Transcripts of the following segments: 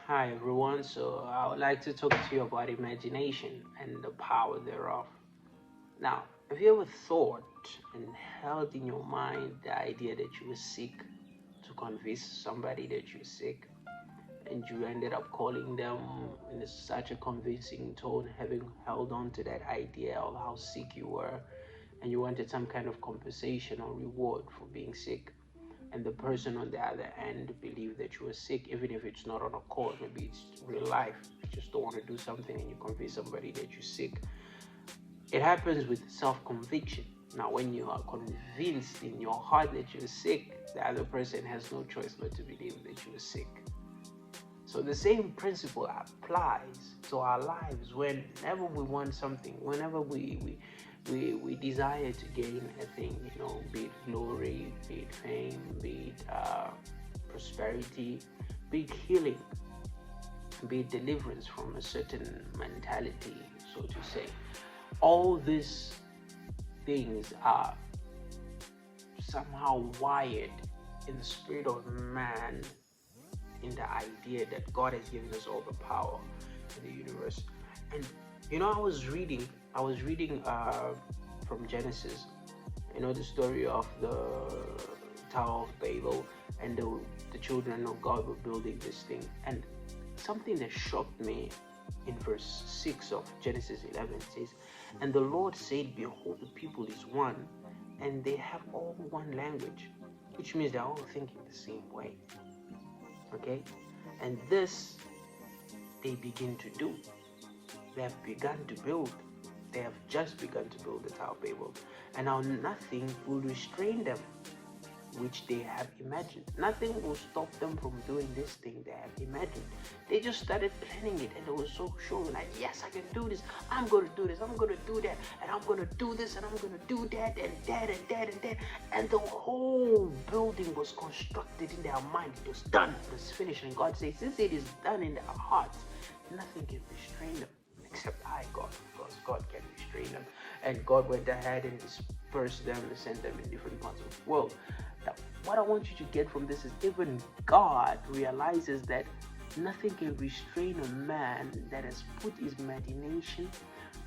Hi everyone. So I would like to talk to you about imagination and the power thereof. Now, have you ever thought and held in your mind the idea that you were sick to convince somebody that you're sick, and you ended up calling them in such a convincing tone, having held on to that idea of how sick you were, and you wanted some kind of compensation or reward for being sick, and the person on the other end believe that you are sick, even if it's not on a call, maybe it's real life. You just don't want to do something and you convince somebody that you're sick. It happens with self-conviction. Now, when you are convinced in your heart that you're sick, the other person has no choice but to believe that you're sick. So the same principle applies to our lives whenever we want something, whenever we desire to gain a thing, be it glory, be it fame, be it prosperity, be it healing, be it deliverance from a certain mentality, so to say. All these things are somehow wired in the spirit of man, in the idea that God has given us all the power in the universe. And I was reading from Genesis, the story of the Tower of Babel, and the children of God were building this thing. And something that shocked me in verse 6 of Genesis 11 says, "And the Lord said, Behold, the people is one, and they have all one language," which means they're all thinking the same way. Okay? And this they begin to do. They have begun to build. They have just begun to build the Tower of Babel. And now nothing will restrain them, which they have imagined. Nothing will stop them from doing this thing they have imagined. They just started planning it, and they were so sure, like, yes, I can do this. I'm going to do this. I'm going to do that. And I'm going to do this. And I'm going to do that and that and that and that. And the whole building was constructed in their mind. It was done. It was finished. And God says, since it is done in their hearts, nothing can restrain them except I, God, because God can restrain them. And God went ahead and dispersed them and sent them in different parts of the world. Now, what I want you to get from this is even God realizes that nothing can restrain a man that has put his imagination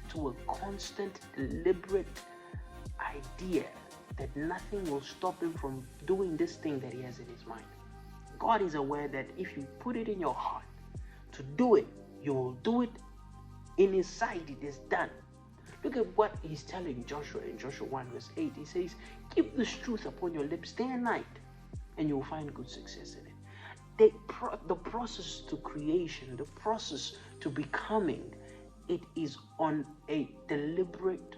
to a constant, deliberate idea that nothing will stop him from doing this thing that he has in his mind. God is aware that if you put it in your heart to do it, you will do it. In his sight, it is done. Look at what he's telling Joshua in Joshua 1 verse 8. He says, keep this truth upon your lips day and night, and you'll find good success in it. The process to creation, the process to becoming, it is on a deliberate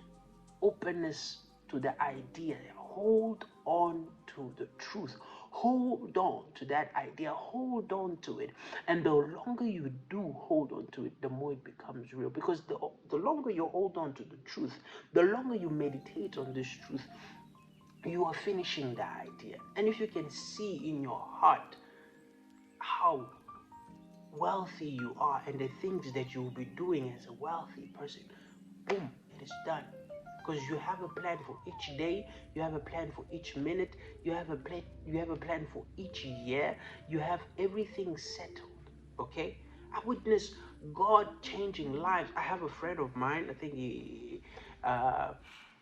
openness to the idea. Hold on to the truth. Hold on to that idea. Hold on to it. And the longer you do hold on to it, the more it becomes real. Because the longer you hold on to the truth, the longer you meditate on this truth, you are finishing the idea. And if you can see in your heart how wealthy you are and the things that you will be doing as a wealthy person, boom, it is done. Because you have a plan for each day, you have a plan for each minute, you have a plan for each year, you have everything settled. Okay? I witnessed God changing lives. I have a friend of mine, I think he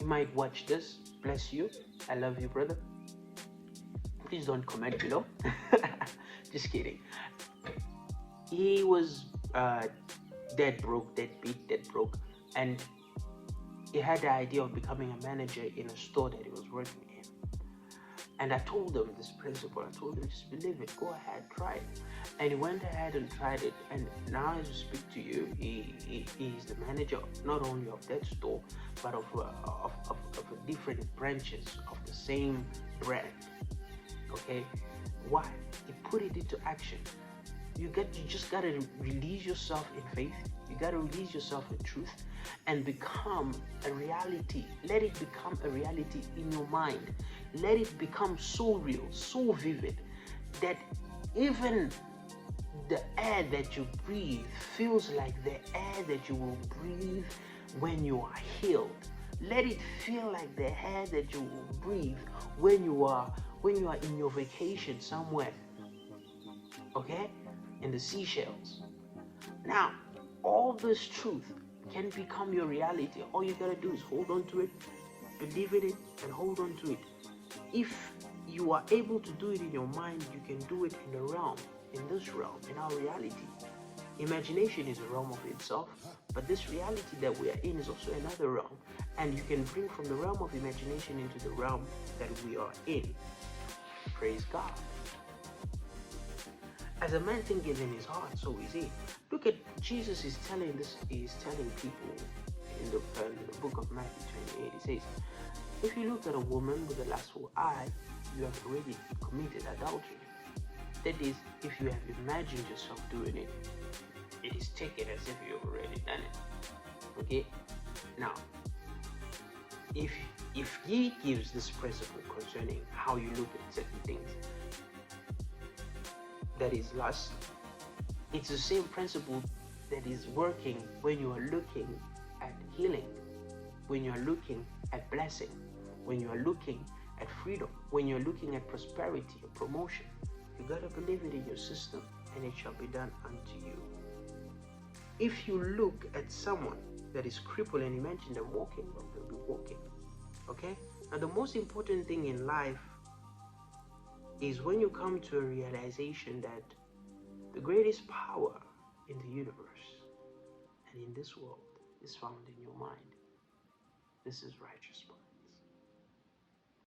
might watch this. Bless you. I love you, brother. Please don't comment below. Just kidding. He was dead broke, and he had the idea of becoming a manager in a store that he was working in. And I told him this principle. I told him, just believe it, go ahead, try it. And he went ahead and tried it. And now as I speak to you, he is the manager not only of that store, but of different branches of the same brand. Okay? Why? He put it into action. You just gotta release yourself in faith. You gotta release yourself in truth and become a reality. Let it become a reality in your mind. Let it become so real, so vivid, that even the air that you breathe feels like the air that you will breathe when you are healed. Let it feel like the air that you will breathe when you are in your vacation somewhere. Okay? and the seashells. Now, all this truth can become your reality. All you gotta do is hold on to it, believe in it, and hold on to it. If you are able to do it in your mind, you can do it in the realm, in this realm, in our reality. Imagination is a realm of itself, but this reality that we are in is also another realm. And you can bring from the realm of imagination into the realm that we are in. Praise God. As a man thinketh in his heart, so is he. Look at Jesus is telling people in the book of Matthew 28. He says, if you look at a woman with a lustful eye, you have already committed adultery. That is, if you have imagined yourself doing it, it is taken as if you have already done it. Okay? Now, if he gives this principle concerning how you look at certain things, that is lust, it's the same principle that is working when you are looking at healing, when you are looking at blessing, when you are looking at freedom, when you're looking at prosperity or promotion. You gotta believe it in your system, and it shall be done unto you. If you look at someone that is crippled and imagine them walking, they'll be walking. Okay? Now the most important thing in life is when you come to a realization that the greatest power in the universe and in this world is found in your mind. This is righteous mind.